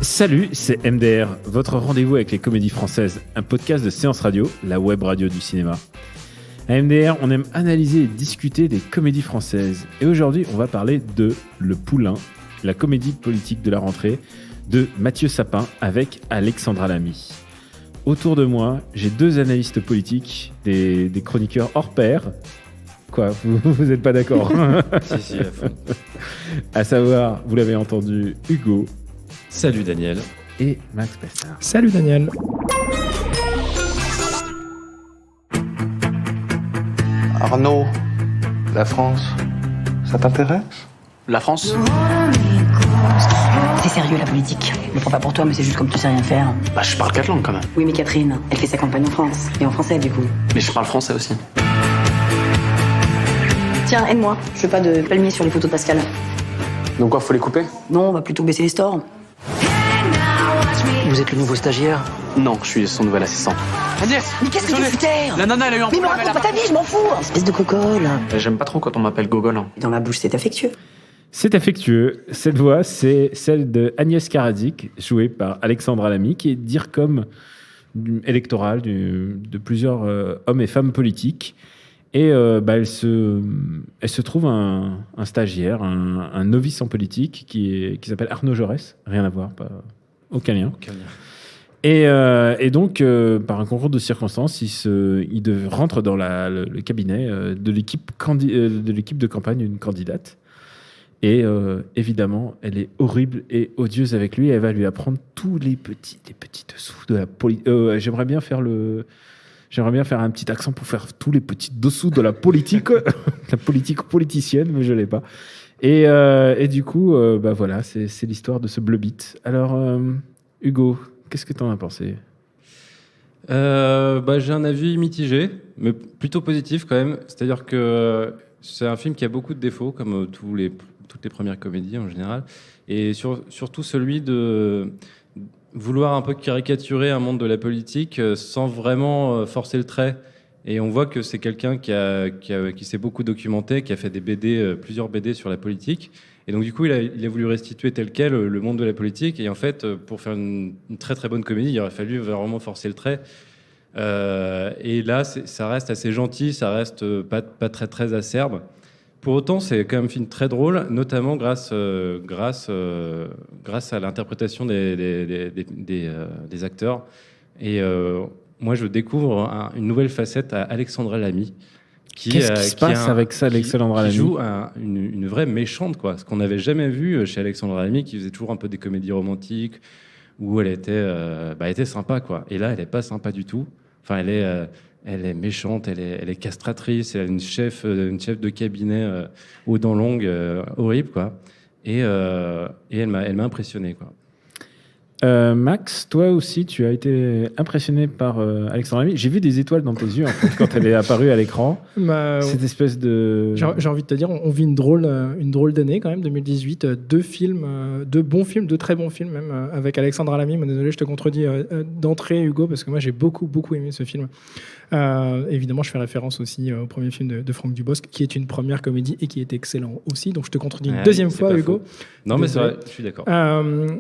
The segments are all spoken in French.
Salut, c'est MDR, votre rendez-vous avec les comédies françaises, un podcast de Séance Radio, la web radio du cinéma. À MDR, on aime analyser et discuter des comédies françaises. Et aujourd'hui, on va parler de Le Poulain, la comédie politique de la rentrée de Mathieu Sapin avec Alexandra Lamy. Autour de moi, j'ai deux analystes politiques, des chroniqueurs hors pair. Quoi, vous n'êtes pas d'accord? Si, à fond. À savoir, vous l'avez entendu, Hugo. Salut Daniel. Et Max Pessard. Salut Daniel. Arnaud, la France, ça t'intéresse? La France? C'est sérieux la politique. Je le prends pas pour toi, mais c'est juste comme tu sais rien faire. Bah je parle 4 langues quand même. Oui, mais Catherine, elle fait sa campagne en France. Et en français du coup. Mais je parle français aussi. Tiens, aide-moi. Je veux pas de palmiers sur les photos de Pascal. Donc quoi, faut les couper? Non, on va plutôt baisser les stores. Vous êtes le nouveau stagiaire? Non, je suis son nouvel assistant. Agnès! Mais qu'est-ce que tu fous terre? La nana, elle a eu un Mais me problème. raconte pas ta vie, je m'en fous! Espèce de cocole! J'aime pas trop quand on m'appelle Gogol. Dans ma bouche, c'est affectueux. C'est affectueux. Cette voix, c'est celle de Agnès Karadzic, jouée par Alexandra Lamy, qui est DIRCOM électorale de plusieurs hommes et femmes politiques. Et elle se trouve un stagiaire, un novice en politique qui s'appelle Arnaud Jaurès. Rien à voir, aucun lien. Et donc, par un concours de circonstances, il rentre dans le cabinet de l'équipe de campagne d'une candidate. Et évidemment, elle est horrible et odieuse avec lui. Elle va lui apprendre tous les petits dessous de la politique. J'aimerais bien faire un petit accent pour faire tous les petits dessous de la politique, la politique politicienne, mais je l'ai pas. Et du coup, voilà, c'est l'histoire de ce Bleu-Bit. Alors, Hugo, qu'est-ce que tu en as pensé? J'ai un avis mitigé, mais plutôt positif quand même. C'est-à-dire que c'est un film qui a beaucoup de défauts, comme toutes les premières comédies en général, et surtout celui de vouloir un peu caricaturer un monde de la politique sans vraiment forcer le trait. Et on voit que c'est quelqu'un qui s'est beaucoup documenté, qui a fait des BD, plusieurs BD sur la politique. Et donc du coup, il a voulu restituer tel quel le monde de la politique. Et en fait, pour faire une très très bonne comédie, il aurait fallu vraiment forcer le trait. Et là, ça reste assez gentil, ça reste pas très très acerbe. Pour autant, c'est quand même un film très drôle, notamment grâce à l'interprétation des acteurs. Et moi, je découvre une nouvelle facette à Alexandra Lamy. Qu'est-ce qui se passe avec ça, Alexandra Lamy? Qui joue une vraie méchante, quoi. Ce qu'on n'avait jamais vu chez Alexandra Lamy, qui faisait toujours un peu des comédies romantiques, où elle était sympa, quoi. Et là, elle n'est pas sympa du tout. Enfin, elle est méchante, elle est castratrice, elle est une chef de cabinet aux dents longues, horrible, quoi. Et elle m'a impressionné, quoi. Max, toi aussi, tu as été impressionné par Alexandra Lamy. J'ai vu des étoiles dans tes yeux en fait, quand elle est apparue à l'écran. Cette espèce de... J'ai envie de te dire, on vit une drôle d'année quand même, 2018. Deux bons films, deux très bons films même, avec Alexandra Lamy. Mais désolé, je te contredis d'entrée, Hugo, parce que moi j'ai beaucoup aimé ce film. Évidemment, je fais référence aussi au premier film de Franck Dubosc, qui est une première comédie et qui est excellent aussi. Donc je te contredis une deuxième fois, Hugo. Non, mais c'est vrai, je suis d'accord.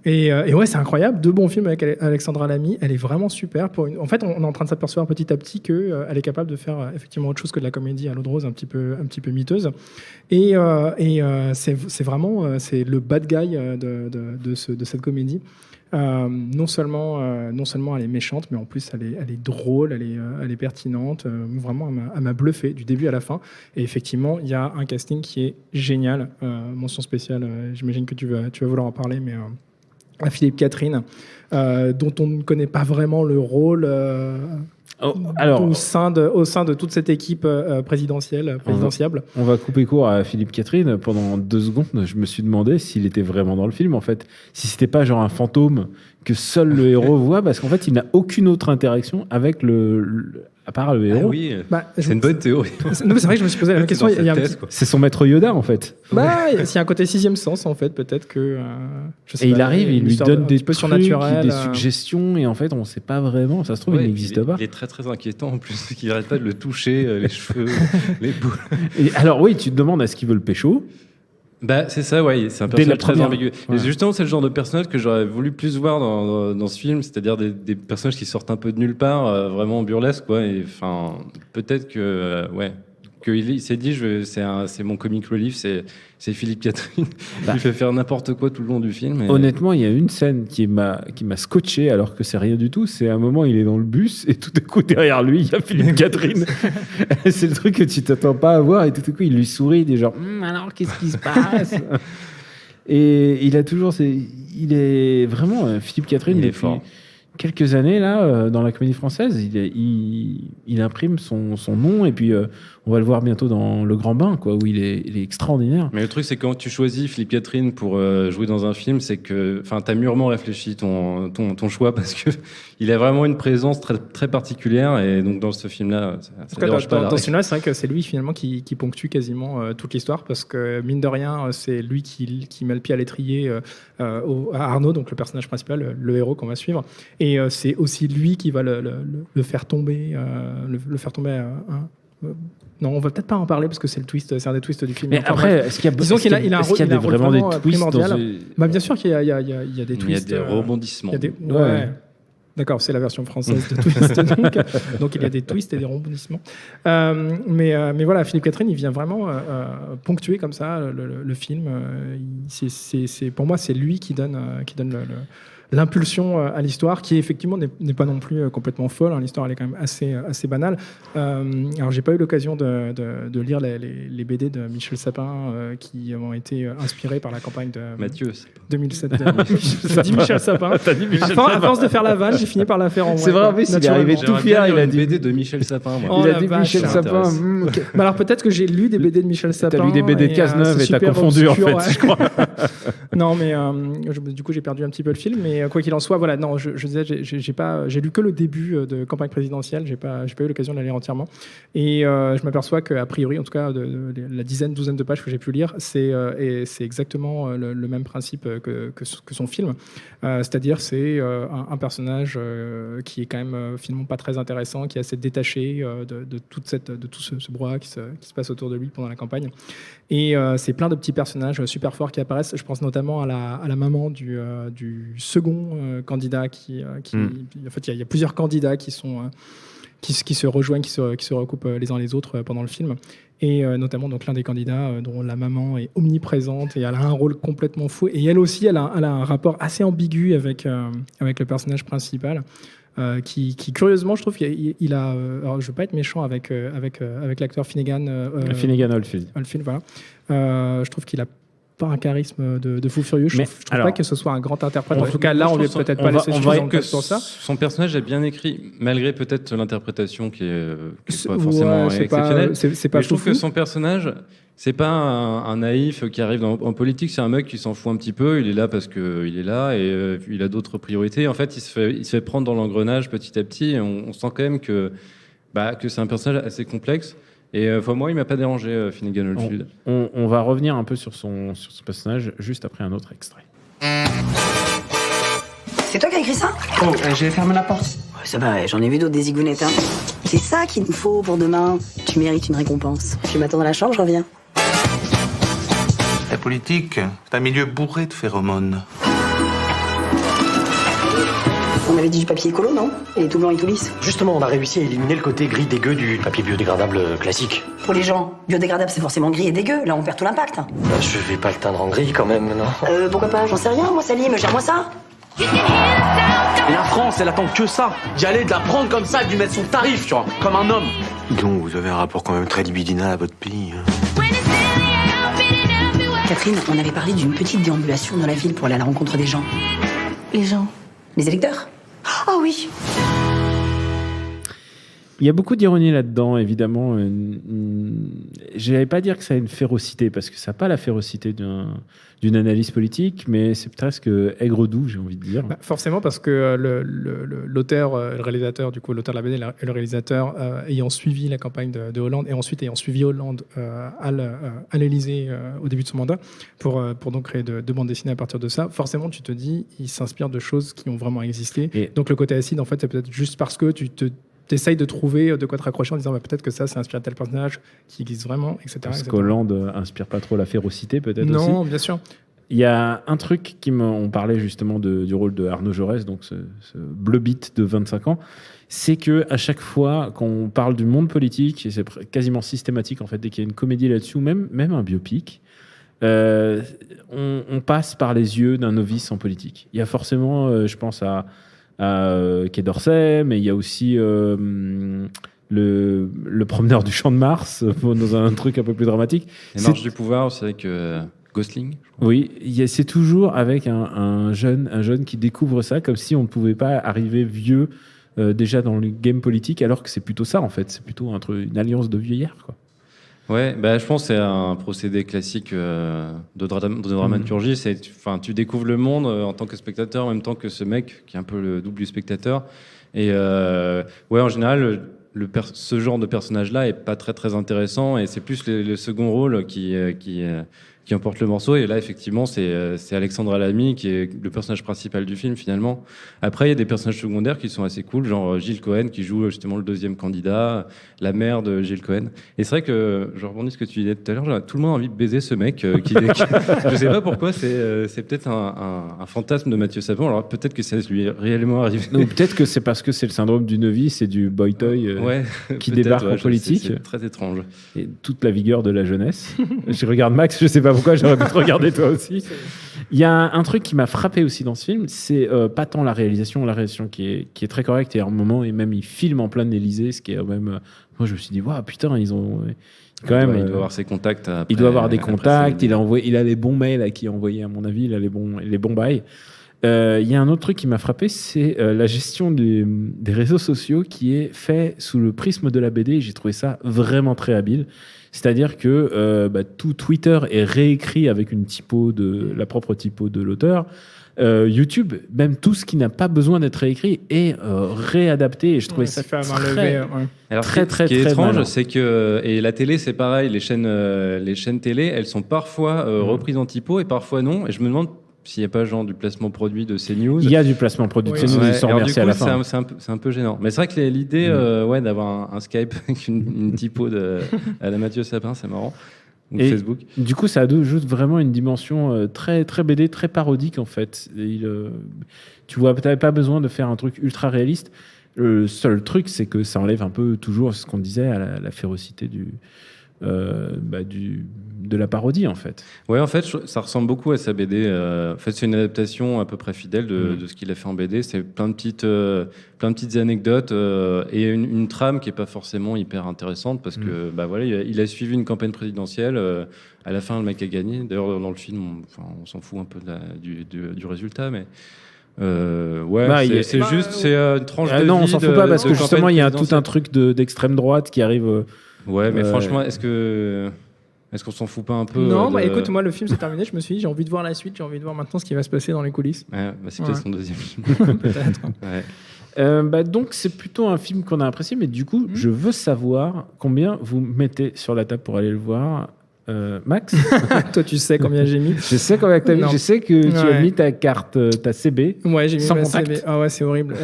Et ouais, c'est incroyable. Deux bons films avec Alexandra Lamy. Elle est vraiment super. En fait, on est en train de s'apercevoir petit à petit qu'elle est capable de faire effectivement autre chose que de la comédie à l'eau de rose un petit peu miteuse. Et c'est vraiment c'est le bad guy de cette comédie. Non seulement elle est méchante, mais en plus elle est drôle, elle est pertinente. Vraiment, elle m'a bluffé du début à la fin. Et effectivement, il y a un casting qui est génial. Mention spéciale, j'imagine que tu vas vouloir en parler, mais à Philippe Catherine, dont on ne connaît pas vraiment le rôle au sein de toute cette équipe présidentiable. On va couper court à Philippe Catherine. Pendant 2 secondes, je me suis demandé s'il était vraiment dans le film, en fait. Si c'était pas genre un fantôme que seul le héros voit, parce qu'en fait, il n'a aucune autre interaction avec à part le héros. Ah oui, c'est une bonne théorie. Non, mais c'est vrai que je me suis posé la même question. C'est son maître Yoda, en fait. S'il y a un côté 6e sens, en fait, peut-être que... il arrive, il lui donne des trucs, surnaturels, des suggestions, et en fait, on ne sait pas vraiment. Ça se trouve, il n'existe pas. Il est très, très inquiétant, en plus, qu'il n'arrête pas de le toucher, les cheveux, les boules. Et alors, oui, tu te demandes, est-ce qu'il veut le pécho? Bah, c'est ça, ouais. C'est un Dès la personnage très première. ambigu. Ouais. Et justement, c'est le genre de personnage que j'aurais voulu plus voir dans ce film, c'est-à-dire des personnages qui sortent un peu de nulle part, vraiment burlesques, quoi. Et enfin, peut-être que, ouais, il s'est dit, c'est mon comic relief, c'est Philippe Catherine. Bah. Il fait faire n'importe quoi tout le long du film. Et... Honnêtement, il y a une scène qui m'a scotché alors que c'est rien du tout. C'est un moment, il est dans le bus et tout à coup derrière lui, il y a Philippe Catherine. C'est le truc que tu t'attends pas à voir et tout à coup il lui sourit, il est genre alors qu'est-ce qui se passe? Et il a toujours, il est vraiment Philippe Catherine Il est depuis fort. quelques années là dans la comédie française. Il imprime son nom et puis on va le voir bientôt dans Le Grand Bain, quoi, où il est extraordinaire. Mais le truc, c'est que quand tu choisis Philippe Catherine pour jouer dans un film, c'est que, enfin, t'as mûrement réfléchi ton choix parce que il a vraiment une présence très, très particulière et donc dans ce film-là, ça dérange pas. Dans ce film-là, c'est vrai que c'est lui finalement qui ponctue quasiment toute l'histoire parce que mine de rien, c'est lui qui met le pied à l'étrier à Arnaud, donc le personnage principal, le héros qu'on va suivre, et c'est aussi lui qui va le faire tomber, le faire tomber. Non, on va peut-être pas en parler parce que c'est le twist, c'est un des twists du film. Mais Enfin, après, bref. est-ce qu'il y a, Disons qu'il a un est-ce qu'il y a rôle vraiment des vraiment twists primordial. dans ce... Bah, bien sûr qu'il y a des Il y a twists. des rebondissements. Il y a des... Ouais. Ouais. D'accord, c'est la version française de twist. Donc il y a des twists et des rebondissements. Mais voilà, Philippe Catherine, il vient vraiment ponctuer comme ça le film. Pour moi, c'est lui qui donne l'impulsion à l'histoire, qui effectivement n'est pas non plus complètement folle. Hein. L'histoire, elle est quand même assez banale. Alors, j'ai pas eu l'occasion de lire les BD de Michel Sapin qui ont été inspirés par la campagne de Mathieu, 2007. J'ai dit Michel Sapin. T'as dit Michel À Sapin. force de faire la vanne, j'ai fini par la faire en vrai. C'est vrai, quoi, en plus, il est naturellement. arrivé tout fier, il a dit. BD de Michel Sapin. Moi. Oh, Il a la dit vache, Michel ça Sapin. m'intéresse. Ok. Bah alors peut-être que j'ai lu des BD de Michel Sapin. T'as lu des BD de Cazeneuve et c'est t'as super confondu obscur, en fait, ouais. je crois. Non, mais du coup j'ai perdu un petit peu le film, mais quoi qu'il en soit, voilà, non, je disais, j'ai lu que le début de campagne présidentielle, j'ai pas eu l'occasion de la lire entièrement, et je m'aperçois qu'a priori, en tout cas, de la douzaine de pages que j'ai pu lire, c'est exactement le même principe que son film, c'est-à-dire c'est un personnage qui est quand même finalement pas très intéressant, qui est assez détaché de tout ce brouhaha qui se passe autour de lui pendant la campagne. Et c'est plein de petits personnages super forts qui apparaissent. Je pense notamment à la maman du second candidat en fait, il y a plusieurs candidats qui se rejoignent, qui se recoupent les uns les autres pendant le film. Et notamment donc l'un des candidats dont la maman est omniprésente et elle a un rôle complètement fou. Et elle aussi, elle a un rapport assez ambigu avec le personnage principal. Qui curieusement, je trouve qu'il a. Alors, je veux pas être méchant avec l'acteur Finnegan. Finnegan Oldfield. Oldfield, voilà. Je trouve qu'il a pas un charisme de fou furieux. Je trouve pas que ce soit un grand interprète. En tout cas, là, on lui a peut-être pas laissé suffisamment de place pour ça. Son personnage est bien écrit, malgré peut-être l'interprétation qui est pas forcément exceptionnelle. C'est pas Mais je trouve foufou. que son personnage, c'est pas un naïf qui arrive en politique, c'est un mec qui s'en fout un petit peu. Il est là parce qu'il est là et il a d'autres priorités. En fait, il se fait prendre dans l'engrenage petit à petit. Et on sent quand même que c'est un personnage assez complexe. Et moi, il m'a pas dérangé, Finnegan Oldfield. On va revenir un peu sur son personnage juste après un autre extrait. C'est toi qui as écrit ça? Oh, j'ai fermé la porte. Ouais, ça va, j'en ai vu d'autres des zigounettes. Hein. C'est ça qu'il nous faut pour demain. Tu mérites une récompense. Tu m'attends dans la chambre, je reviens. La politique, c'est un milieu bourré de phéromones. On avait dit du papier écolo, non? Et tout blanc et tout lisse. Justement, on a réussi à éliminer le côté gris dégueu du papier biodégradable classique. Pour les gens, biodégradable, c'est forcément gris et dégueu. Là, on perd tout l'impact. Bah, je vais pas le teindre en gris quand même, non? Pourquoi pas? J'en sais rien, moi, Salim. Gère-moi ça. Et la France, elle attend que ça. D'y aller, de la prendre comme ça, de lui mettre son tarif, tu vois, comme un homme. Donc, vous avez un rapport quand même très libidinal à votre pays. Catherine, on avait parlé d'une petite déambulation dans la ville pour aller à la rencontre des gens. Les gens. Les électeurs? Ah oui. Il y a beaucoup d'ironie là-dedans, évidemment. Je n'allais pas dire que ça a une férocité, parce que ça n'a pas la férocité d'une analyse politique, mais c'est presque aigre-doux, j'ai envie de dire. Bah, forcément, parce que l'auteur, le réalisateur, du coup, l'auteur de la BD et le réalisateur, ayant suivi la campagne de Hollande et ensuite ayant suivi Hollande à l'Élysée au début de son mandat, pour donc créer deux bandes dessinées à partir de ça, forcément, tu te dis, il s'inspire de choses qui ont vraiment existé. Et donc, le côté acide, en fait, c'est peut-être juste parce que tu te t'essayes de trouver de quoi te raccrocher en disant peut-être que ça inspiré de tel personnage qui existe vraiment, etc. Parce etc. qu'Hollande inspire pas trop la férocité, peut-être aussi. Non, bien sûr. Il y a un truc on parlait justement du rôle de Arnaud Jaurès, donc ce bleu bit de 25 ans, c'est que à chaque fois qu'on parle du monde politique, et c'est quasiment systématique en fait, dès qu'il y a une comédie là-dessus, ou même un biopic, on passe par les yeux d'un novice en politique. Il y a forcément, je pense à Quai d'Orsay, mais il y a aussi le promeneur du Champ de Mars, dans un truc un peu plus dramatique. Les marches du pouvoir, c'est avec Gosling. Oui, c'est toujours avec un jeune qui découvre ça, comme si on ne pouvait pas arriver vieux déjà dans le game politique, alors que c'est plutôt ça en fait, c'est plutôt une alliance de vieillards, quoi. Ouais, je pense que c'est un procédé classique de dramaturgie. Tu découvres le monde en tant que spectateur, en même temps que ce mec qui est un peu le double du spectateur. Et en général, ce genre de personnage-là est pas très très intéressant, et c'est plus le second rôle qui emporte le morceau. Et là, effectivement, c'est Alexandra Lamy qui est le personnage principal du film, finalement. Après, il y a des personnages secondaires qui sont assez cool, genre Gilles Cohen, qui joue justement le deuxième candidat, la mère de Gilles Cohen. Et c'est vrai que, je rebondis ce que tu disais tout à l'heure, tout le monde a envie de baiser ce mec. Je sais pas pourquoi, c'est peut-être un fantasme de Mathieu Sapin. Alors peut-être que ça lui est réellement arrivé. Ou peut-être que c'est parce que c'est le syndrome du novice et du boy-toy qui débarque en politique. C'est très étrange. Et toute la vigueur de la jeunesse. Je regarde Max, je sais pas pourquoi, j'aurais pu te regarder toi aussi. Il y a un truc qui m'a frappé aussi dans ce film, c'est pas tant la réalisation qui est très correcte, et à un moment, et même il filme en plein Élysée, ce qui est même... Moi, je me suis dit, waouh, putain, ils ont... Quand même, il doit avoir ses contacts. Il doit avoir des contacts, il a les bons mails à qui envoyer, à mon avis, il a les bons bails. Il y a un autre truc qui m'a frappé, c'est la gestion des réseaux sociaux qui est fait sous le prisme de la BD, et j'ai trouvé ça vraiment très habile. C'est-à-dire que tout Twitter est réécrit avec la propre typo de l'auteur. YouTube, même tout ce qui n'a pas besoin d'être réécrit est réadapté, et je trouvais ça très ce qui est étrange, c'est que et la télé c'est pareil, les chaînes télé, elles sont parfois reprises en typo et parfois non, et je me demande s'il n'y a pas genre du placement produit de CNews. Il y a du placement produit de CNews, ils sont remerciés à la fin. C'est un peu gênant. Mais c'est vrai que l'idée d'avoir un Skype avec une typo à la Mathieu Sapin, c'est marrant. Ou et Facebook. Du coup, ça ajoute vraiment une dimension très, très BD, très parodique en fait. Tu vois, tu n'avais pas besoin de faire un truc ultra réaliste. Le seul truc, c'est que ça enlève un peu toujours ce qu'on disait à la férocité de la parodie en fait. Ouais, en fait, ça ressemble beaucoup à sa BD. En fait, c'est une adaptation à peu près fidèle de ce qu'il a fait en BD. C'est plein de petites anecdotes et une trame qui est pas forcément hyper intéressante parce que il a suivi une campagne présidentielle. À la fin, le mec a gagné. D'ailleurs, dans le film, on s'en fout un peu du résultat, mais. C'est une tranche de vie. Non, on s'en fout pas parce que justement, il y a tout un truc d'extrême droite qui arrive. Ouais, mais franchement, est-ce qu'on s'en fout pas un peu? Non, écoute, moi, le film s'est terminé. Je me suis dit, j'ai envie de voir la suite, j'ai envie de voir maintenant ce qui va se passer dans les coulisses. Ouais, c'est peut-être son deuxième film. Peut-être. Ouais. Donc, c'est plutôt un film qu'on a apprécié, mais du coup, je veux savoir combien vous mettez sur la table pour aller le voir. Max? Toi, tu sais combien j'ai mis. Je sais combien tu as mis. Je sais que tu as mis ta carte, ta CB. Ouais, j'ai mis sans ma contact. CB. Ah ouais, c'est horrible.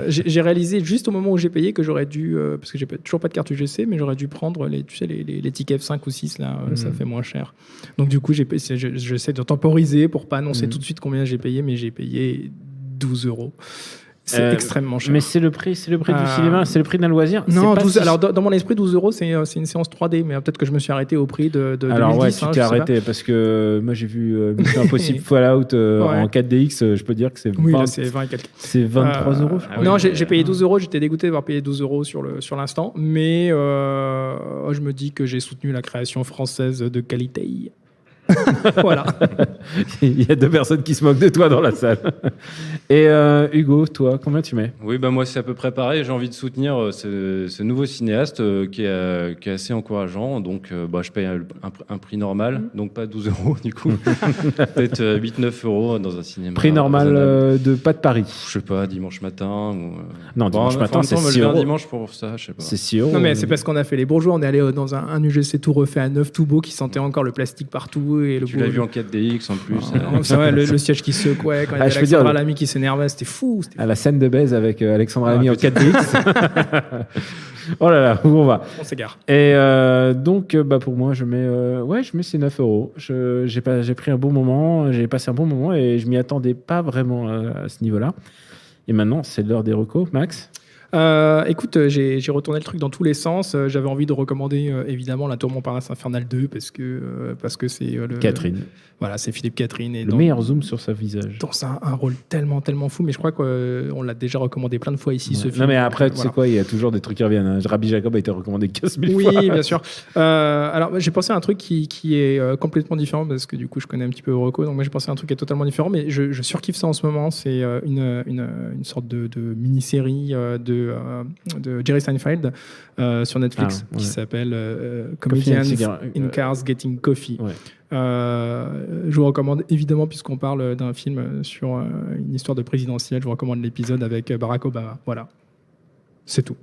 J'ai réalisé juste au moment où j'ai payé que j'aurais dû, parce que j'ai toujours pas de carte UGC, mais j'aurais dû prendre les tickets F5 ou 6 là, ça fait moins cher. Donc du coup, j'essaie de temporiser pour pas annoncer tout de suite combien j'ai payé, mais j'ai payé 12 €. C'est extrêmement cher. Mais c'est le prix du cinéma, c'est le prix d'un loisir. Non, alors dans mon esprit, 12 €, c'est une séance 3D, mais peut-être que je me suis arrêté au prix de 2010. Alors ouais, tu t'es arrêté parce que moi j'ai vu Mission Impossible Fallout en 4DX, je peux dire que c'est 20, là, c'est 20 et quelques. C'est 23 €. Non, j'ai payé 12 €, j'étais dégoûté d'avoir payé 12 € sur l'instant, mais je me dis que j'ai soutenu la création française de qualité. Voilà. Il y a 2 personnes qui se moquent de toi dans la salle. Et Hugo, toi, combien tu mets? Oui, moi c'est à peu près pareil. J'ai envie de soutenir ce nouveau cinéaste qui est assez encourageant. Donc je paye un prix normal, donc pas 12 € du coup. Peut-être 8-9 € dans un cinéma. Prix normal de pas de Paris. Je sais pas, dimanche matin. Non, dimanche matin, c'est 6 €. €. Dimanche pour ça, je sais pas. C'est 6 €. Non, mais c'est parce qu'on a fait les bourgeois. On est allé dans un UGC tout refait à neuf, tout beau, qui sentait encore le plastique partout. tout. Et Tu l'as vu en 4DX en plus. C'est vrai, le siège qui secouait quand il y avait Alexandra Lamy qui s'énervait, c'était fou. La scène de baise avec Alexandra Lamy en 4DX. Oh là là, où on va? On s'égare. Et donc, pour moi, je mets ces 9 €. J'ai pris un bon moment, j'ai passé un bon moment et je m'y attendais pas vraiment à ce niveau-là. Et maintenant, c'est l'heure des recos. Max? Écoute, j'ai retourné le truc dans tous les sens. J'avais envie de recommander évidemment La Tour Montparnasse Infernale 2 parce que c'est Catherine. Voilà, c'est Philippe Catherine. Et le meilleur zoom sur sa visage. Dans un rôle tellement fou, mais je crois qu'on l'a déjà recommandé plein de fois ici, ce film. Non, mais après, tu sais quoi, il y a toujours des trucs qui reviennent. Hein. Rabbi Jacob a été recommandé 15 000 fois. Oui, bien sûr. Alors, j'ai pensé à un truc qui est complètement différent parce que du coup, je connais un petit peu Rocco. Donc, moi, j'ai pensé à un truc qui est totalement différent, mais je surkiffe ça en ce moment. C'est une sorte de mini-série de Jerry Seinfeld sur Netflix qui s'appelle Comedians in Cars Getting Coffee. Ouais. Je vous recommande évidemment, puisqu'on parle d'un film sur une histoire de présidentielle, je vous recommande l'épisode avec Barack Obama. Voilà, c'est tout.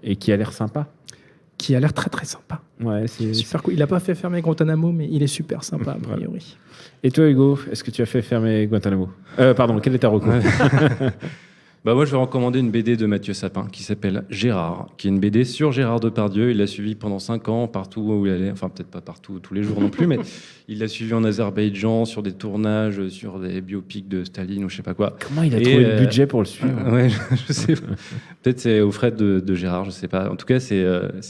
Et qui a l'air sympa. Qui a l'air très très sympa. Ouais, c'est super cool. Il n'a pas fait fermer Guantanamo, mais il est super sympa a priori. Et toi, Hugo, est-ce que tu as fait fermer Guantanamo? Pardon, quel est ta recours? Moi, je vais recommander une BD de Mathieu Sapin qui s'appelle Gérard, qui est une BD sur Gérard Depardieu. Il l'a suivi pendant 5 ans, partout où il allait. Enfin, peut-être pas partout, tous les jours non plus, mais il l'a suivi en Azerbaïdjan, sur des tournages, sur des biopics de Staline ou je sais pas quoi. Comment il a trouvé le budget pour le suivre? Ouais, je sais pas. Peut-être c'est aux frais de Gérard, je sais pas. En tout cas, c'est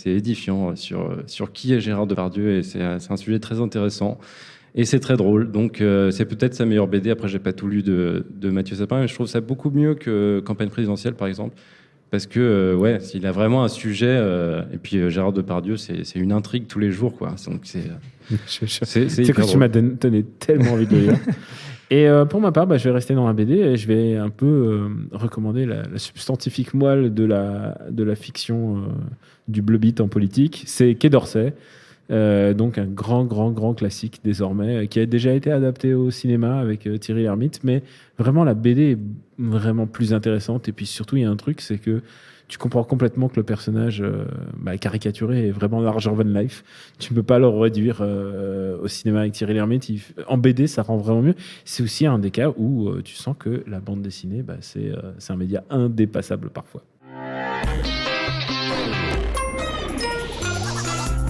édifiant sur qui est Gérard Depardieu et c'est un sujet très intéressant. Et c'est très drôle, donc c'est peut-être sa meilleure BD. Après, j'ai pas tout lu de Mathieu Sapin, mais je trouve ça beaucoup mieux que Campagne présidentielle, par exemple, parce que il a vraiment un sujet. Et puis Gérard Depardieu, c'est une intrigue tous les jours, quoi. Donc c'est que tu m'as donné tellement envie de le lire. Et pour ma part, je vais rester dans la BD et je vais un peu recommander la substantifique moelle de la fiction du bleu-bit en politique. C'est Quai d'Orsay. Donc un grand classique désormais qui a déjà été adapté au cinéma avec Thierry Lhermitte, mais vraiment la BD est vraiment plus intéressante. Et puis surtout, il y a un truc, c'est que tu comprends complètement que le personnage caricaturé est vraiment larger than life. Tu ne peux pas le réduire au cinéma avec Thierry Lhermitte. En BD, ça rend vraiment mieux. C'est aussi un des cas où tu sens que la bande dessinée, c'est un média indépassable parfois.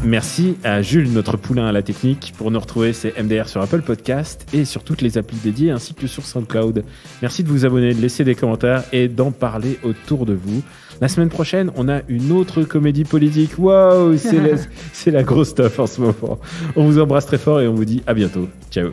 Merci à Jules, notre poulain à la technique. Pour nous retrouver, c'est MDR sur Apple Podcast et sur toutes les applis dédiées ainsi que sur SoundCloud. Merci de vous abonner, de laisser des commentaires et d'en parler autour de vous. La semaine prochaine, on a une autre comédie politique. Waouh, c'est la grosse stuff en ce moment. On vous embrasse très fort et on vous dit à bientôt. Ciao.